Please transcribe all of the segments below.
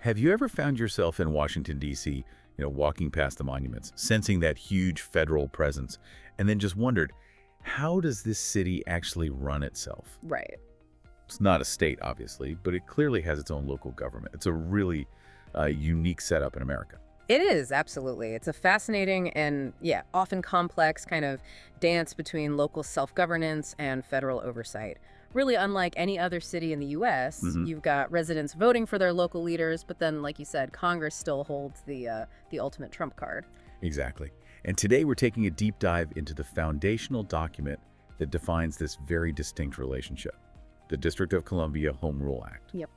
Have you ever found yourself in Washington, D.C., walking past the monuments, sensing that huge federal presence, and then just wondered, how does this city actually run itself? Right. It's not a state, obviously, but it clearly has its own local government. It's a really unique setup in America. It is, absolutely. It's a fascinating and, yeah, often complex kind of dance between local self-governance and federal oversight. Really unlike any other city in the U.S., you've got residents voting for their local leaders, but then, like you said, Congress still holds the ultimate trump card. Exactly. And today we're taking a deep dive into the foundational document that defines this very distinct relationship, the District of Columbia Home Rule Act. Yep.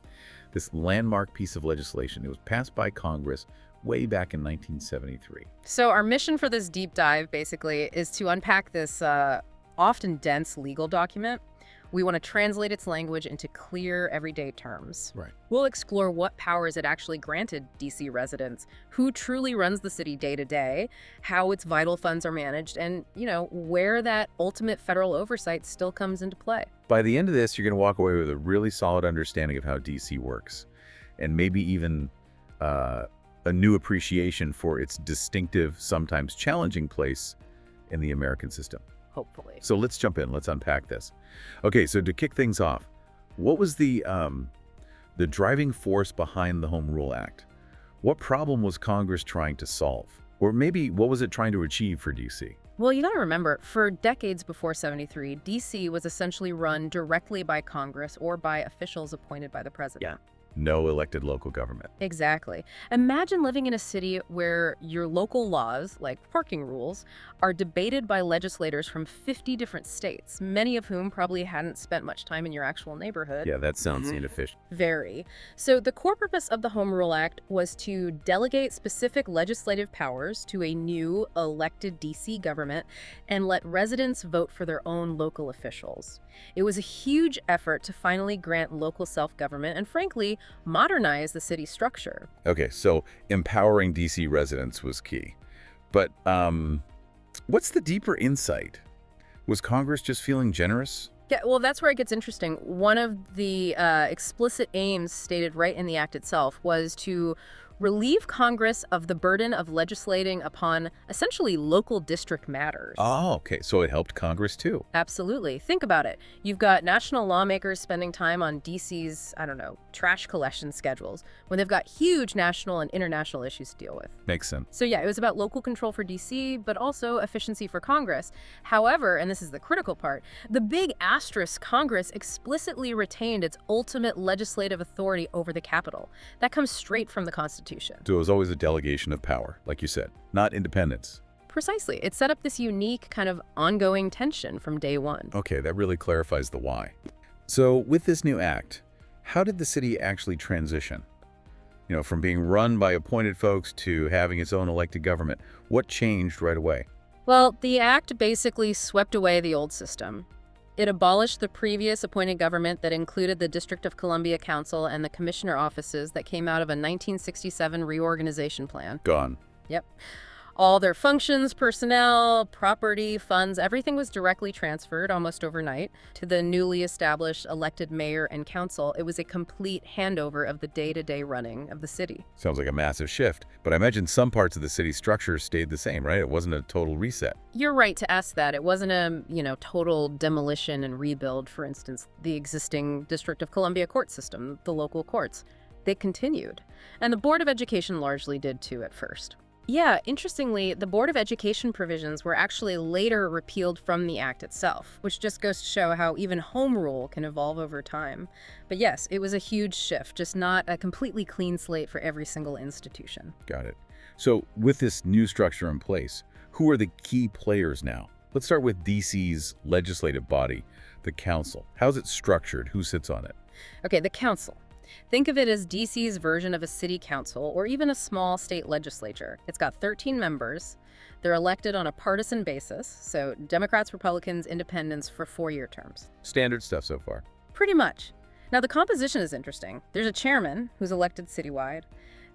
This landmark piece of legislation, it was passed by Congress way back in 1973. So our mission for this deep dive, basically, is to unpack this often dense legal document. We want to translate its language into clear, everyday terms. Right. We'll explore what powers it actually granted D.C. residents, who truly runs the city day to day, how its vital funds are managed, and, where that ultimate federal oversight still comes into play. By the end of this, you're going to walk away with a really solid understanding of how D.C. works, and maybe even a new appreciation for its distinctive, sometimes challenging place in the American system. Hopefully. So let's jump in. Let's unpack this. Okay, so to kick things off, what was the driving force behind the Home Rule Act? What problem was Congress trying to solve? Or maybe what was it trying to achieve for D.C.? Well, you got to remember, for decades before 73, D.C. was essentially run directly by Congress or by officials appointed by the president. Yeah. No elected local government. Exactly. Imagine living in a city where your local laws, like parking rules, are debated by legislators from 50 different states, many of whom probably hadn't spent much time in your actual neighborhood. Yeah, that sounds inefficient. Very. So the core purpose of the Home Rule Act was to delegate specific legislative powers to a new elected D.C. government and let residents vote for their own local officials. It was a huge effort to finally grant local self-government and, frankly, modernize the city structure. Okay, so empowering D.C. residents was key. But what's the deeper insight? Was Congress just feeling generous? Yeah, well, that's where it gets interesting. One of the explicit aims stated right in the act itself was to relieve Congress of the burden of legislating upon essentially local district matters. Oh, okay. So it helped Congress too. Absolutely. Think about it. You've got national lawmakers spending time on DC's, trash collection schedules when they've got huge national and international issues to deal with. Makes sense. So yeah, it was about local control for DC, but also efficiency for Congress. However, and this is the critical part, the big asterisk, Congress explicitly retained its ultimate legislative authority over the Capitol. That comes straight from the Constitution. So it was always a delegation of power, like you said, not independence. Precisely. It set up this unique kind of ongoing tension from day one. Okay, that really clarifies the why. So with this new act, how did the city actually transition? From being run by appointed folks to having its own elected government. What changed right away? Well, the act basically swept away the old system. It abolished the previous appointed government that included the District of Columbia Council and the commissioner offices that came out of a 1967 reorganization plan. Gone. Yep. All their functions, personnel, property, funds, everything was directly transferred almost overnight to the newly established elected mayor and council. It was a complete handover of the day-to-day running of the city. Sounds like a massive shift, but I imagine some parts of the city structure stayed the same, right? It wasn't a total reset. You're right to ask that. It wasn't a, total demolition and rebuild. For instance, the existing District of Columbia court system, the local courts, they continued. And the Board of Education largely did too at first. Yeah, interestingly, the Board of Education provisions were actually later repealed from the act itself, which just goes to show how even home rule can evolve over time. But yes, it was a huge shift, just not a completely clean slate for every single institution. Got it. So with this new structure in place, who are the key players now? Let's start with DC's legislative body, the council. How's it structured? Who sits on it? Okay, the council. Think of it as DC's version of a city council or even a small state legislature. It's got 13 members. They're elected on a partisan basis, so Democrats, Republicans, Independents for 4-year terms. Standard stuff so far. Pretty much. Now, the composition is interesting. There's a chairman who's elected citywide,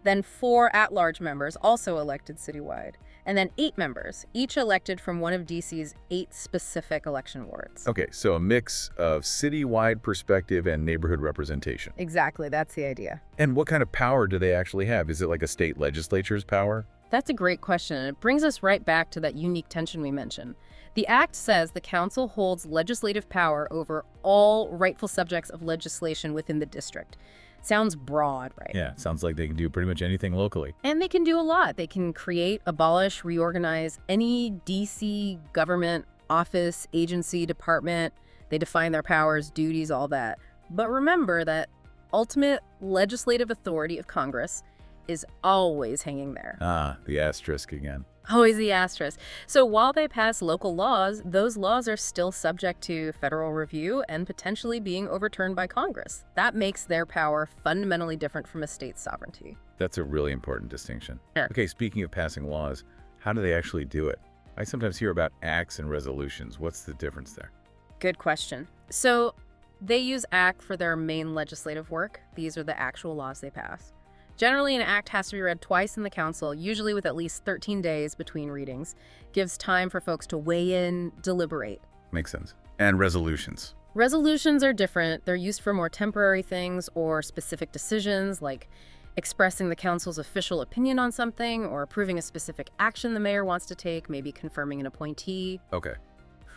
then 4 at-large members also elected citywide. and then 8 members, each elected from one of D.C.'s 8 specific election wards. Okay, so a mix of citywide perspective and neighborhood representation. Exactly, that's the idea. And what kind of power do they actually have? Is it like a state legislature's power? That's a great question, and it brings us right back to that unique tension we mentioned. The Act says the council holds legislative power over all rightful subjects of legislation within the district. Sounds broad, right? Yeah, sounds like they can do pretty much anything locally. And they can do a lot. They can create, abolish, reorganize any D.C. government, office, agency, department. They define their powers, duties, all that. But remember that ultimate legislative authority of Congress is always hanging there. Ah, the asterisk again. Always the asterisk. So while they pass local laws, those laws are still subject to federal review and potentially being overturned by Congress. That makes their power fundamentally different from a state's sovereignty. That's a really important distinction. Sure. Okay, speaking of passing laws, how do they actually do it? I sometimes hear about acts and resolutions. What's the difference there? Good question. So they use ACT for their main legislative work. These are the actual laws they pass. Generally, an act has to be read twice in the council, usually with at least 13 days between readings. Gives time for folks to weigh in, deliberate. Makes sense. And resolutions. Resolutions are different. They're used for more temporary things or specific decisions, like expressing the council's official opinion on something or approving a specific action the mayor wants to take, maybe confirming an appointee. Okay.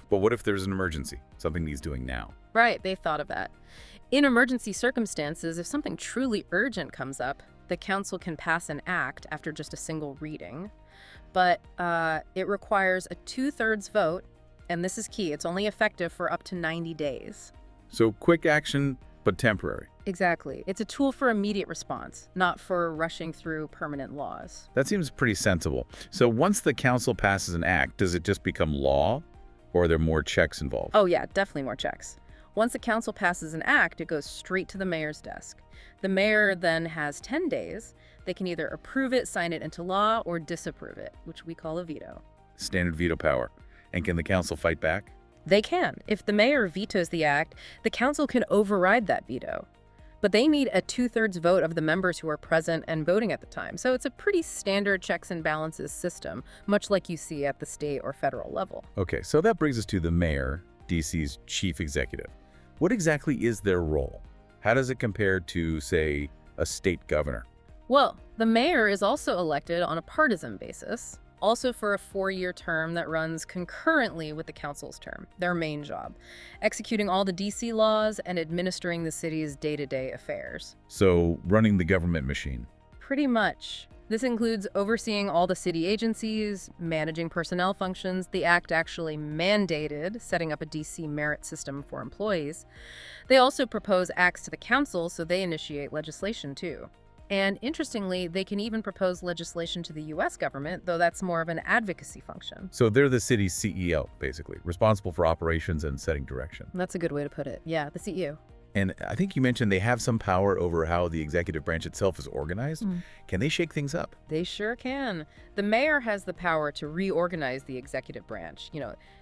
But what if there's an emergency? Something he's doing now? Right, they thought of that. In emergency circumstances, if something truly urgent comes up, the council can pass an act after just a single reading, but it requires a 2/3 vote, and this is key. It's only effective for up to 90 days. So quick action, but temporary. Exactly. It's a tool for immediate response, not for rushing through permanent laws. That seems pretty sensible. So once the council passes an act, does it just become law, or are there more checks involved? Oh yeah, definitely more checks. Once the council passes an act, it goes straight to the mayor's desk. The mayor then has 10 days. They can either approve it, sign it into law, or disapprove it, which we call a veto. Standard veto power. And can the council fight back? They can. If the mayor vetoes the act, the council can override that veto. But they need a 2/3 vote of the members who are present and voting at the time. So it's a pretty standard checks and balances system, much like you see at the state or federal level. Okay, so that brings us to the mayor, D.C.'s chief executive. What exactly is their role? How does it compare to, say, a state governor? Well, the mayor is also elected on a partisan basis, also for a 4-year term that runs concurrently with the council's term, their main job, executing all the D.C. laws and administering the city's day-to-day affairs. So running the government machine. Pretty much. This includes overseeing all the city agencies, managing personnel functions. The act actually mandated setting up a D.C. merit system for employees. They also propose acts to the council, so they initiate legislation too. And interestingly, they can even propose legislation to the U.S. government, though that's more of an advocacy function. So they're the city's CEO, basically, responsible for operations and setting direction. That's a good way to put it. Yeah, the CEO. And I think you mentioned they have some power over how the executive branch itself is organized. Can they shake things up? They sure can. The mayor has the power to reorganize the executive branch,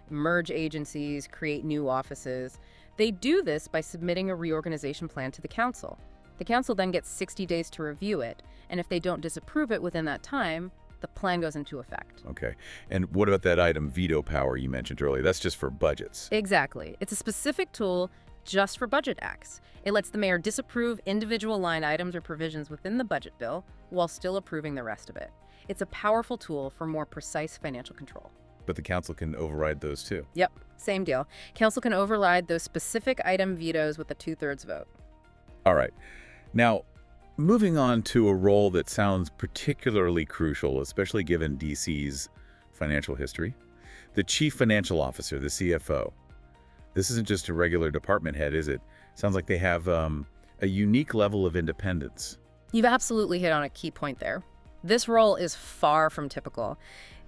merge agencies, create new offices. They do this by submitting a reorganization plan to the council. The council then gets 60 days to review it, and if they don't disapprove it within that time, the plan goes into effect. Okay. And what about that item, veto power, you mentioned earlier? That's just for budgets. Exactly. It's a specific tool just for budget acts. It lets the mayor disapprove individual line items or provisions within the budget bill while still approving the rest of it. It's a powerful tool for more precise financial control. But the council can override those too. Yep, same deal. Council can override those specific item vetoes with a 2/3 vote. All right. Now, moving on to a role that sounds particularly crucial, especially given D.C.'s financial history, the chief financial officer, the CFO. This isn't just a regular department head, is it? Sounds like they have a unique level of independence. You've absolutely hit on a key point there. This role is far from typical.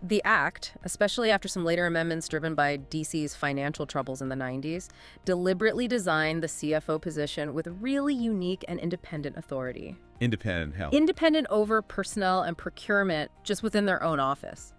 The Act, especially after some later amendments driven by D.C.'s financial troubles in the 90s, deliberately designed the CFO position with really unique and independent authority. Independent how? Independent over personnel and procurement just within their own office.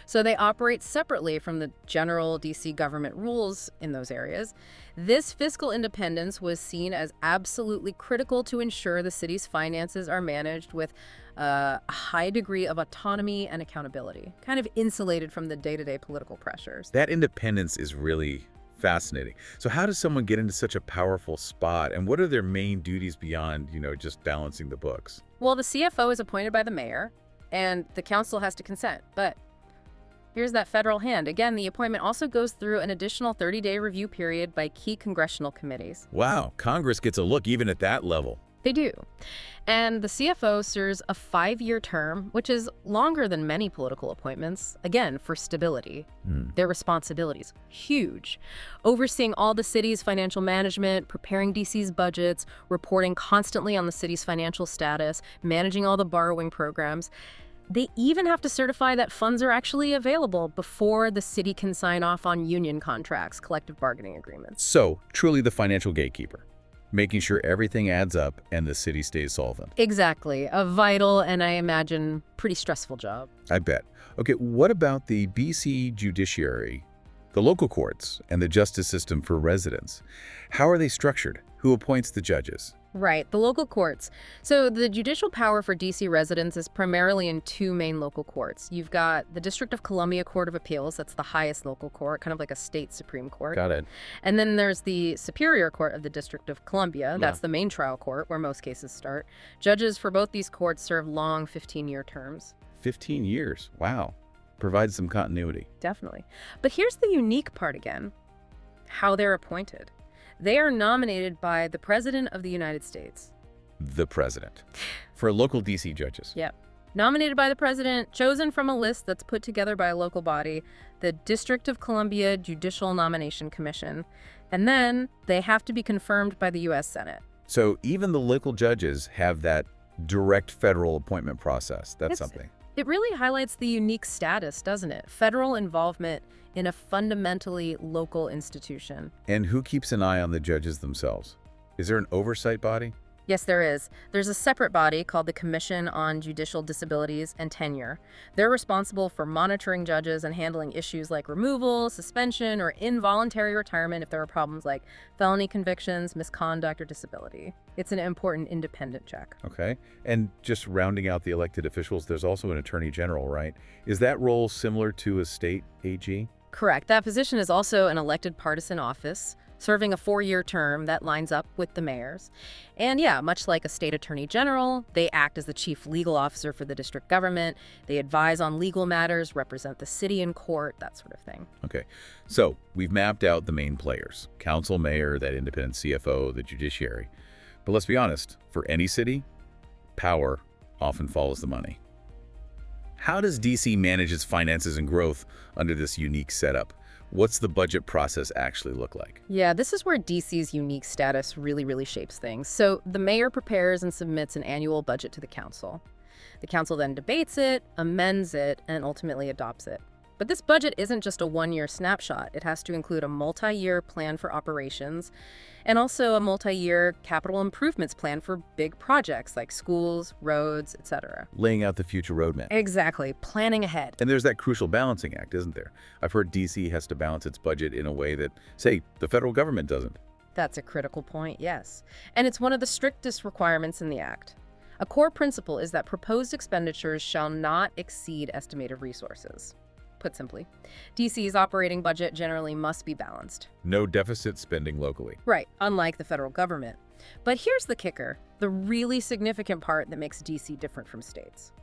So they operate separately from the general D.C. government rules in those areas. This fiscal independence was seen as absolutely critical to ensure the city's finances are managed with a high degree of autonomy and accountability, kind of insulated from the day-to-day political pressures. That independence is really fascinating. So how does someone get into such a powerful spot, and what are their main duties beyond, just balancing the books? Well, the CFO is appointed by the mayor, and the council has to consent. But here's that federal hand. Again, the appointment also goes through an additional 30-day review period by key congressional committees. Wow, Congress gets a look even at that level. They do. And the CFO serves a 5-year term, which is longer than many political appointments, again, for stability. Their responsibilities, huge. Overseeing all the city's financial management, preparing DC's budgets, reporting constantly on the city's financial status, managing all the borrowing programs. They even have to certify that funds are actually available before the city can sign off on union contracts, collective bargaining agreements. So, truly the financial gatekeeper, making sure everything adds up and the city stays solvent. Exactly. A vital and, I imagine, pretty stressful job. I bet. Okay, what about the BC judiciary, the local courts, and the justice system for residents? How are they structured? Who appoints the judges? Right, the local courts. So the judicial power for D.C. residents is primarily in 2 main local courts. You've got the District of Columbia Court of Appeals, that's the highest local court, kind of like a state Supreme Court. Got it. And then there's the Superior Court of the District of Columbia, that's the main trial court where most cases start. Judges for both these courts serve long 15-year terms. 15 years, wow. Provides some continuity. Definitely. But here's the unique part again, how they're appointed. They are nominated by the President of the United States. The president. For local D.C. judges. Yep. Nominated by the president, chosen from a list that's put together by a local body, the District of Columbia Judicial Nomination Commission. And then they have to be confirmed by the U.S. Senate. So even the local judges have that direct federal appointment process. That's something. It really highlights the unique status, doesn't it? Federal involvement in a fundamentally local institution. And who keeps an eye on the judges themselves? Is there an oversight body? Yes, there is. There's a separate body called the Commission on Judicial Disabilities and Tenure. They're responsible for monitoring judges and handling issues like removal, suspension, or involuntary retirement if there are problems like felony convictions, misconduct, or disability. It's an important independent check. Okay. And just rounding out the elected officials, there's also an attorney general, right? Is that role similar to a state AG? Correct. That position is also an elected partisan office, serving a 4-year term that lines up with the mayor's. And yeah, much like a state attorney general, they act as the chief legal officer for the district government. They advise on legal matters, represent the city in court, that sort of thing. Okay, so we've mapped out the main players: council, mayor, that independent CFO, the judiciary. But let's be honest, for any city, power often follows the money. How does DC manage its finances and growth under this unique setup? What's the budget process actually look like? Yeah, this is where DC's unique status really shapes things. So the mayor prepares and submits an annual budget to the council. The council then debates it, amends it, and ultimately adopts it. But this budget isn't just a 1-year snapshot. It has to include a multi-year plan for operations and also a multi-year capital improvements plan for big projects like schools, roads, etc. Laying out the future roadmap. Exactly, planning ahead. And there's that crucial balancing act, isn't there? I've heard DC has to balance its budget in a way that, say, the federal government doesn't. That's a critical point, yes. And it's one of the strictest requirements in the act. A core principle is that proposed expenditures shall not exceed estimated resources. Put simply, DC's operating budget generally must be balanced. No deficit spending locally. Right, unlike the federal government. But here's the kicker, the really significant part that makes DC different from states.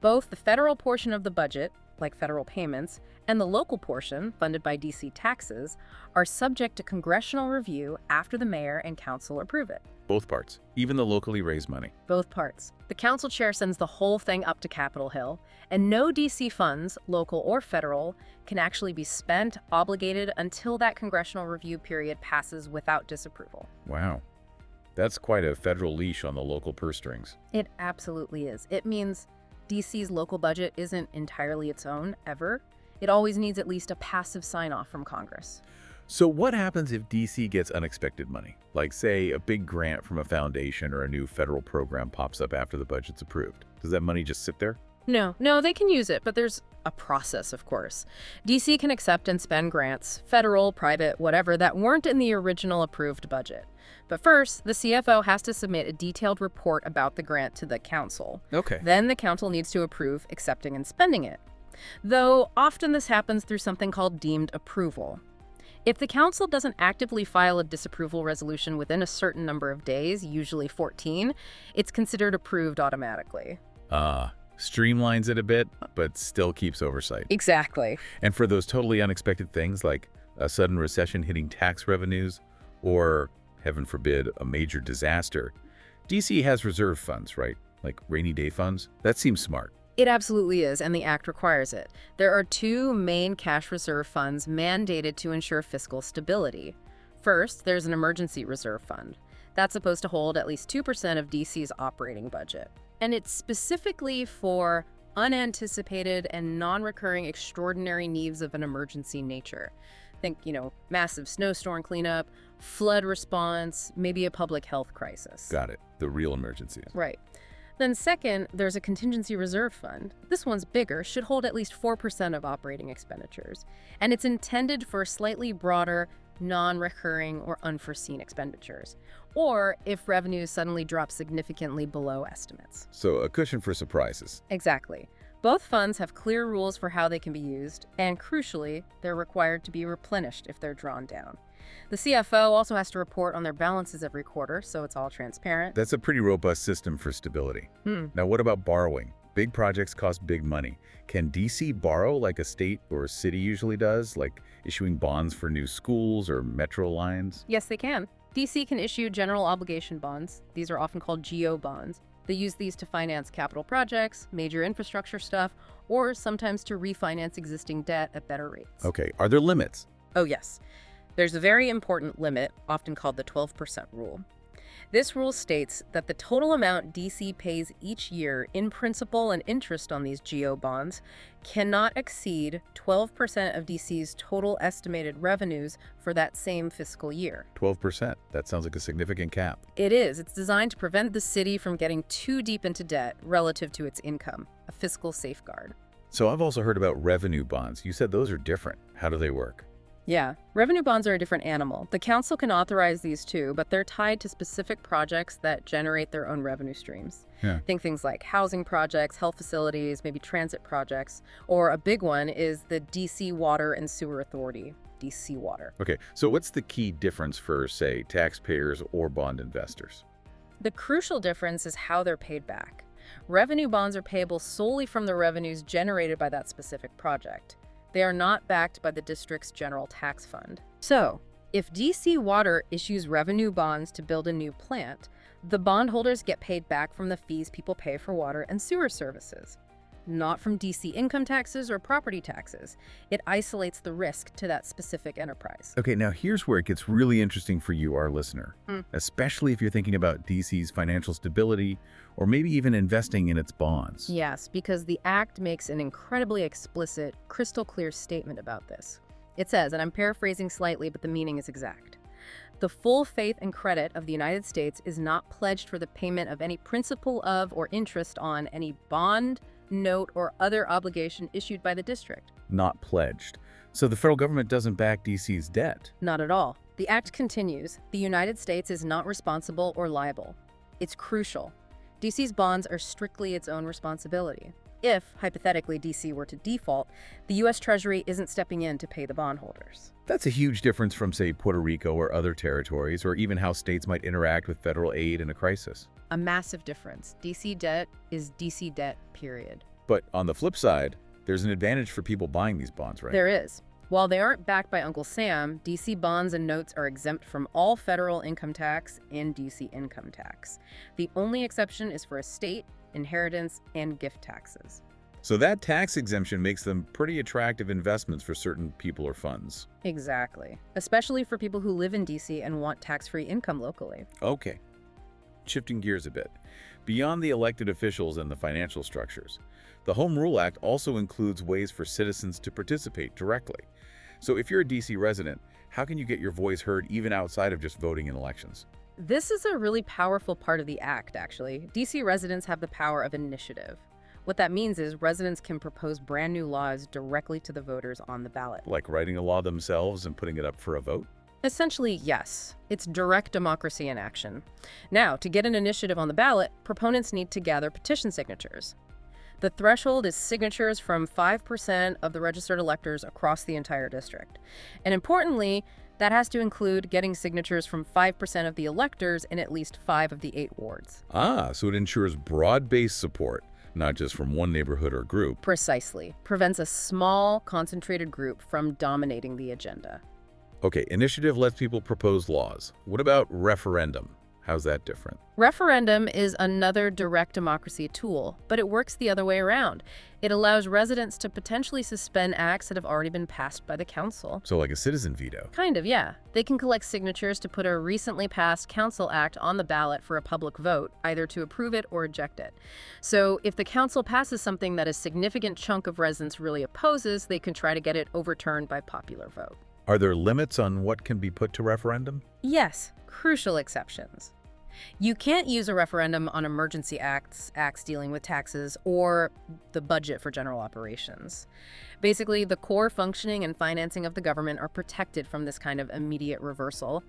Both the federal portion of the budget, like federal payments, and the local portion, funded by DC taxes, are subject to congressional review after the mayor and council approve it. Both parts, even the locally raised money. Both parts. The council chair sends the whole thing up to Capitol Hill, and no DC funds, local or federal, can actually be spent, obligated, until that congressional review period passes without disapproval. Wow. That's quite a federal leash on the local purse strings. It absolutely is. It means DC's local budget isn't entirely its own, ever. It always needs at least a passive sign-off from Congress. So what happens if DC gets unexpected money? Like, say, a big grant from a foundation or a new federal program pops up after the budget's approved. Does that money just sit there? No, they can use it, but there's a process, of course. DC can accept and spend grants, federal, private, whatever, that weren't in the original approved budget. But first, the CFO has to submit a detailed report about the grant to the council. Okay. Then the council needs to approve accepting and spending it. Though often this happens through something called deemed approval. If the council doesn't actively file a disapproval resolution within a certain number of days, usually 14, it's considered approved automatically. Streamlines it a bit, but still keeps oversight. Exactly. And for those totally unexpected things like a sudden recession hitting tax revenues or, heaven forbid, a major disaster, DC has reserve funds, right? Like rainy day funds? That seems smart. It absolutely is, and the Act requires it. There are two main cash reserve funds mandated to ensure fiscal stability. First, there's an emergency reserve fund. That's supposed to hold at least 2% of DC's operating budget. And it's specifically for unanticipated and non-recurring extraordinary needs of an emergency nature. Think, massive snowstorm cleanup, flood response, maybe a public health crisis. Got it. The real emergencies. Right. Then second, there's a contingency reserve fund. This one's bigger, should hold at least 4% of operating expenditures. And it's intended for slightly broader, non-recurring or unforeseen expenditures, or if revenues suddenly drop significantly below estimates. So a cushion for surprises. Exactly. Both funds have clear rules for how they can be used, and crucially, they're required to be replenished if they're drawn down. The CFO also has to report on their balances every quarter, so it's all transparent. That's a pretty robust system for stability. Now, what about borrowing? Big projects cost big money. Can DC borrow like a state or a city usually does, like issuing bonds for new schools or metro lines? Yes, they can. DC can issue general obligation bonds. These are often called GO bonds. They use these to finance capital projects, major infrastructure stuff, or sometimes to refinance existing debt at better rates. Okay, are there limits? Oh, yes. There's a very important limit, often called the 12% rule. This rule states that the total amount DC pays each year in principal and interest on these GO bonds cannot exceed 12% of DC's total estimated revenues for that same fiscal year. 12%. That sounds like a significant cap. It is. It's designed to prevent the city from getting too deep into debt relative to its income, a fiscal safeguard. So I've also heard about revenue bonds. You said those are different. How do they work? Yeah, revenue bonds are a different animal. The council can authorize these too, but they're tied to specific projects that generate their own revenue streams. Yeah. Think things like housing projects, health facilities, maybe transit projects, or a big one is the DC Water and Sewer Authority, DC Water. Okay, so what's the key difference for, say, taxpayers or bond investors? The crucial difference is how they're paid back. Revenue bonds are payable solely from the revenues generated by that specific project. They are not backed by the district's general tax fund. So, if DC Water issues revenue bonds to build a new plant, the bondholders get paid back from the fees people pay for water and sewer services, not from DC income taxes or property taxes. It isolates the risk to that specific enterprise. Okay, now here's where it gets really interesting for you, our listener, especially if you're thinking about DC's financial stability or maybe even investing in its bonds. Yes, because the Act makes an incredibly explicit, crystal clear statement about this. It says, and I'm paraphrasing slightly, but the meaning is exact, the full faith and credit of the United States is not pledged for the payment of any principal of or interest on any bond, note, or other obligation issued by the district. Not pledged. So the federal government doesn't back DC's debt. Not at all. The Act continues, the United States is not responsible or liable. It's crucial. DC's bonds are strictly its own responsibility. If, hypothetically, DC were to default, the U.S. Treasury isn't stepping in to pay the bondholders. That's a huge difference from, say, Puerto Rico or other territories, or even how states might interact with federal aid in a crisis. A massive difference. DC debt is DC debt, period. But on the flip side, there's an advantage for people buying these bonds, right? There is. While they aren't backed by Uncle Sam, DC bonds and notes are exempt from all federal income tax and DC income tax. The only exception is for estate, inheritance, and gift taxes. So that tax exemption makes them pretty attractive investments for certain people or funds. Exactly. Especially for people who live in DC and want tax-free income locally. Okay. Shifting gears a bit. Beyond the elected officials and the financial structures, the Home Rule Act also includes ways for citizens to participate directly. So if you're a DC resident, how can you get your voice heard even outside of just voting in elections? This is a really powerful part of the Act, actually. DC residents have the power of initiative. What that means is residents can propose brand new laws directly to the voters on the ballot. Like writing a law themselves and putting it up for a vote? Essentially, yes. It's direct democracy in action. Now, to get an initiative on the ballot, proponents need to gather petition signatures. The threshold is signatures from 5% of the registered electors across the entire district. And importantly, that has to include getting signatures from 5% of the electors in at least 5 of the 8 wards. Ah, so it ensures broad-based support, not just from one neighborhood or group. Precisely. Prevents a small, concentrated group from dominating the agenda. Okay, initiative lets people propose laws. What about referendum? How's that different? Referendum is another direct democracy tool, but it works the other way around. It allows residents to potentially suspend acts that have already been passed by the council. So like a citizen veto? Kind of, yeah. They can collect signatures to put a recently passed council act on the ballot for a public vote, either to approve it or reject it. So if the council passes something that a significant chunk of residents really opposes, they can try to get it overturned by popular vote. Are there limits on what can be put to referendum? Yes, crucial exceptions. You can't use a referendum on emergency acts dealing with taxes, or the budget for general operations. Basically, the core functioning and financing of the government are protected from this kind of immediate reversal.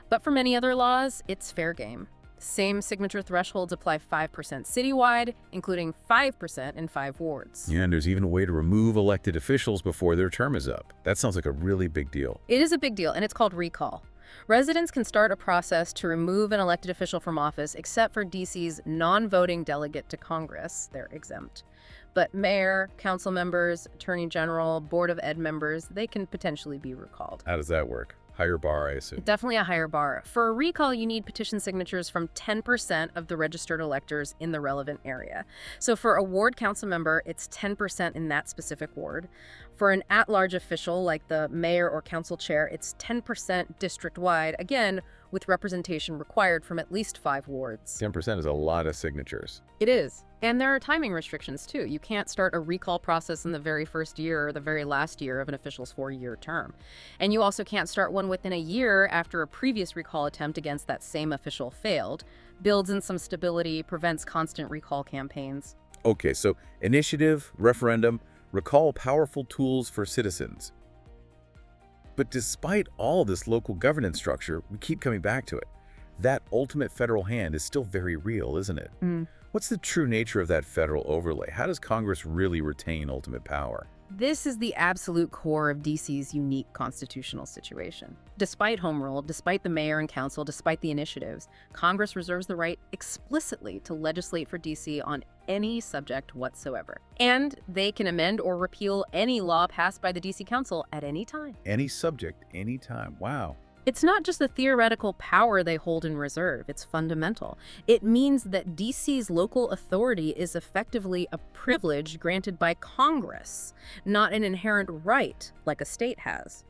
But for many other laws, it's fair game. Same signature thresholds apply 5% citywide, including 5% in 5 wards. Yeah, and there's even a way to remove elected officials before their term is up. That sounds like a really big deal. It is a big deal, and it's called recall. Residents can start a process to remove an elected official from office, except for D.C.'s non-voting delegate to Congress. They're exempt. But mayor, council members, attorney general, board of ed members, they can potentially be recalled. How does that work? Higher bar, I assume. Definitely a higher bar. For a recall, you need petition signatures from 10% of the registered electors in the relevant area. So for a ward council member, it's 10% in that specific ward. For an at-large official, like the mayor or council chair, it's 10% district-wide, again, with representation required from at least 5 wards. 10% is a lot of signatures. It is. And there are timing restrictions, too. You can't start a recall process in the very first year or the very last year of an official's 4-year term. And you also can't start one within a year after a previous recall attempt against that same official failed. Builds in some stability, prevents constant recall campaigns. Okay, so initiative, referendum, recall powerful tools for citizens. But despite all this local governance structure, we keep coming back to it. That ultimate federal hand is still very real, isn't it? What's the true nature of that federal overlay? How does Congress really retain ultimate power? This is the absolute core of D.C.'s unique constitutional situation. Despite home rule, despite the mayor and council, despite the initiatives, Congress reserves the right explicitly to legislate for D.C. on any subject whatsoever. And they can amend or repeal any law passed by the D.C. Council at any time. Any subject, any time. Wow. It's not just a theoretical power they hold in reserve, it's fundamental. It means that DC's local authority is effectively a privilege granted by Congress, not an inherent right like a state has.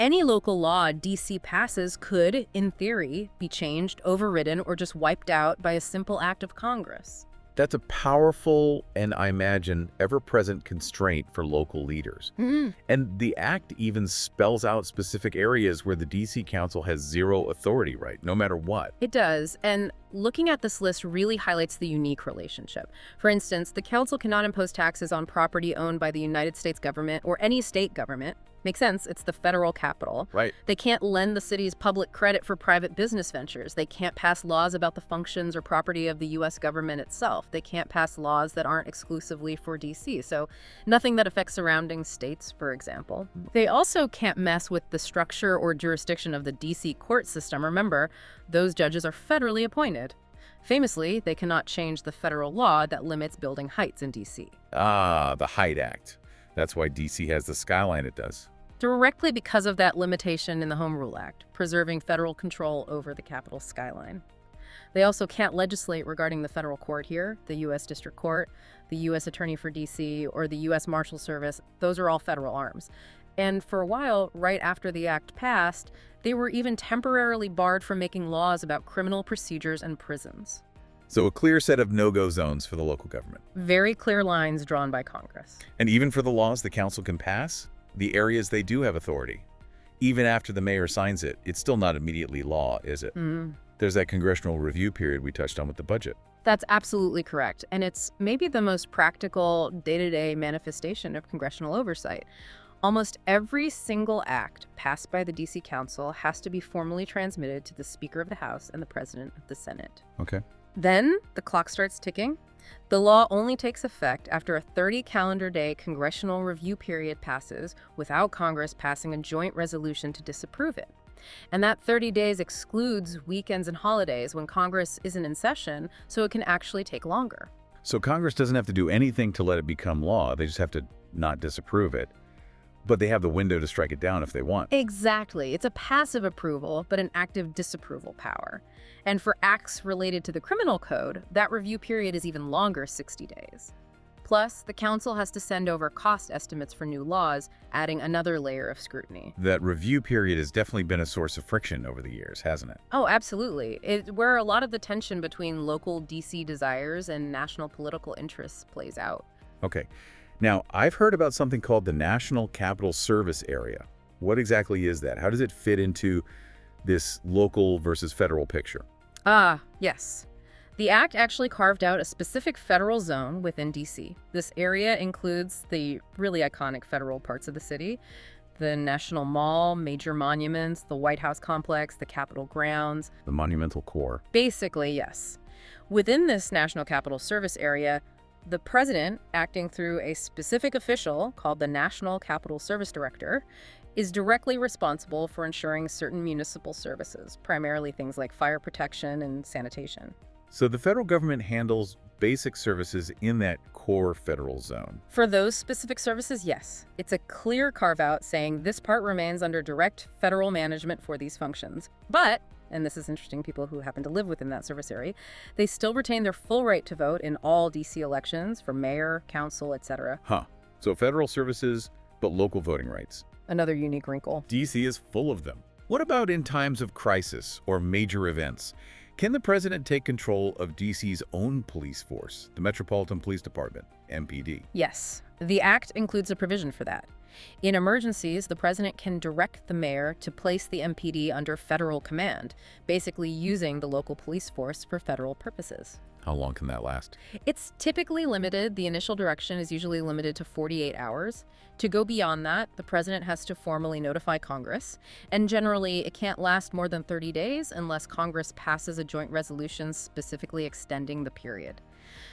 Any local law DC passes could, in theory, be changed, overridden, or just wiped out by a simple act of Congress. That's a powerful and, I imagine, ever-present constraint for local leaders. And the act even spells out specific areas where the D.C. Council has zero authority, right? No matter what. It does, and looking at this list really highlights the unique relationship. For instance, the council cannot impose taxes on property owned by the United States government or any state government. Makes sense, it's the federal capital. Right. They can't lend the city's public credit for private business ventures. They can't pass laws about the functions or property of the U.S. government itself. They can't pass laws that aren't exclusively for D.C., so nothing that affects surrounding states, for example. They also can't mess with the structure or jurisdiction of the D.C. court system. Remember, those judges are federally appointed. Famously, they cannot change the federal law that limits building heights in D.C. Ah, the Height Act. That's why D.C. has the skyline it does. Directly because of that limitation in the Home Rule Act, preserving federal control over the Capitol skyline. They also can't legislate regarding the federal court here, the U.S. District Court, the U.S. Attorney for D.C., or the U.S. Marshal Service. Those are all federal arms. And for a while, right after the act passed, they were even temporarily barred from making laws about criminal procedures and prisons. So a clear set of no-go zones for the local government. Very clear lines drawn by Congress. And even for the laws the council can pass, the areas they do have authority, even after the mayor signs it, it's still not immediately law, is it? there's that congressional review period we touched on with the budget. That's absolutely correct. And it's maybe the most practical day-to-day manifestation of congressional oversight. Almost every single act passed by the D.C. Council has to be formally transmitted to the Speaker of the House and the President of the Senate. Okay. Then the clock starts ticking. The law only takes effect after a 30-calendar-day congressional review period passes without Congress passing a joint resolution to disapprove it. And that 30 days excludes weekends and holidays when Congress isn't in session, so it can actually take longer. So Congress doesn't have to do anything to let it become law. They just have to not disapprove it. But they have the window to strike it down if they want. Exactly. It's a passive approval, but an active disapproval power. And for acts related to the criminal code, that review period is even longer, 60 days. Plus, the council has to send over cost estimates for new laws, adding another layer of scrutiny. That review period has definitely been a source of friction over the years, hasn't it? Oh, absolutely. It's where a lot of the tension between local D.C. desires and national political interests plays out. Okay. Now, I've heard about something called the National Capital Service Area. What exactly is that? How does it fit into this local versus federal picture? Yes. The act actually carved out a specific federal zone within D.C. This area includes the really iconic federal parts of the city, the National Mall, major monuments, the White House complex, the Capitol grounds. The monumental core. Basically, yes. Within this National Capital Service Area, the president, acting through a specific official called the National Capital Service Director, is directly responsible for ensuring certain municipal services, primarily things like fire protection and sanitation. So the federal government handles basic services in that core federal zone. For those specific services, yes. It's a clear carve-out saying this part remains under direct federal management for these functions. But, and this is interesting, people who happen to live within that service area, they still retain their full right to vote in all D.C. elections for mayor, council, etc. So federal services, but local voting rights. Another unique wrinkle. D.C. is full of them. What about in times of crisis or major events? Can the president take control of D.C.'s own police force, the Metropolitan Police Department, MPD? Yes. The act includes a provision for that. In emergencies, the president can direct the mayor to place the MPD under federal command, basically using the local police force for federal purposes. How long can that last? It's typically limited. The initial direction is usually limited to 48 hours. To go beyond that, the president has to formally notify Congress, and generally it can't last more than 30 days unless Congress passes a joint resolution specifically extending the period.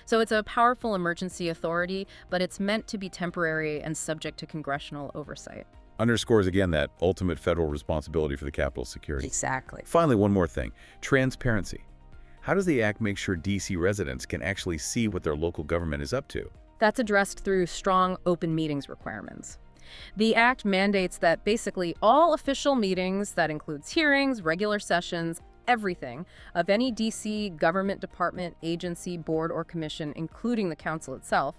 So it's a powerful emergency authority, but it's meant to be temporary and subject to congressional oversight. Underscores again that ultimate federal responsibility for the Capitol's security. Exactly. Finally, one more thing. Transparency. How does the act make sure D.C. residents can actually see what their local government is up to? That's addressed through strong open meetings requirements. The act mandates that basically all official meetings, that includes hearings, regular sessions, everything, of any D.C. government department, agency, board, or commission, including the council itself,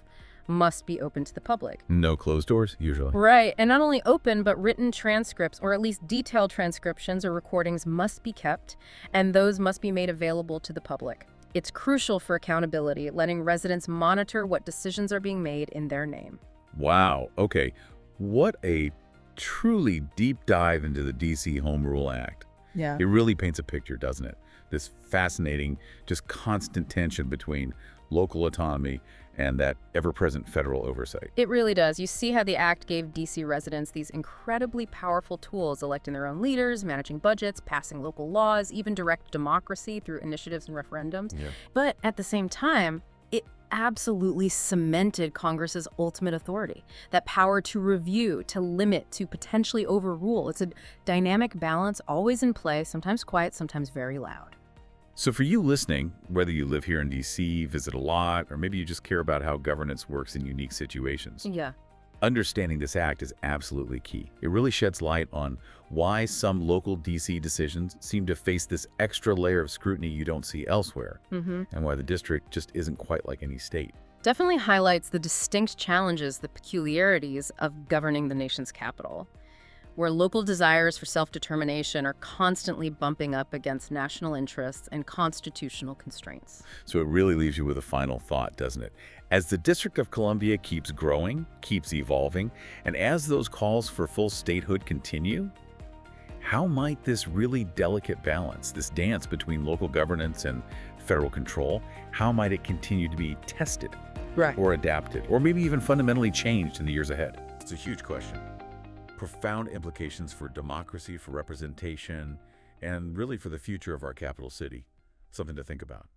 must be open to the public. No closed doors, usually. Right, and not only open, but written transcripts, or at least detailed transcriptions or recordings must be kept, and those must be made available to the public. It's crucial for accountability, letting residents monitor what decisions are being made in their name. Wow, okay. What a truly deep dive into the D.C. Home Rule Act. Yeah. It really paints a picture, doesn't it? This fascinating, just constant tension between local autonomy and that ever-present federal oversight. It really does. You see how the act gave D.C. residents these incredibly powerful tools, electing their own leaders, managing budgets, passing local laws, even direct democracy through initiatives and referendums. Yeah. But at the same time, it absolutely cemented Congress's ultimate authority, that power to review, to limit, to potentially overrule. It's a dynamic balance, always in play, sometimes quiet, sometimes very loud. So for you listening, whether you live here in D.C., visit a lot, or maybe you just care about how governance works in unique situations, Yeah. understanding this act is absolutely key. It really sheds light on why some local D.C. decisions seem to face this extra layer of scrutiny you don't see elsewhere, and why the district just isn't quite like any state. Definitely highlights the distinct challenges, the peculiarities of governing the nation's capital, where local desires for self-determination are constantly bumping up against national interests and constitutional constraints. So it really leaves you with a final thought, doesn't it? As the District of Columbia keeps growing, keeps evolving, and as those calls for full statehood continue, how might this really delicate balance, this dance between local governance and federal control, how might it continue to be tested Right. or adapted, or maybe even fundamentally changed in the years ahead? It's a huge question. Profound implications for democracy, for representation, and really for the future of our capital city. Something to think about.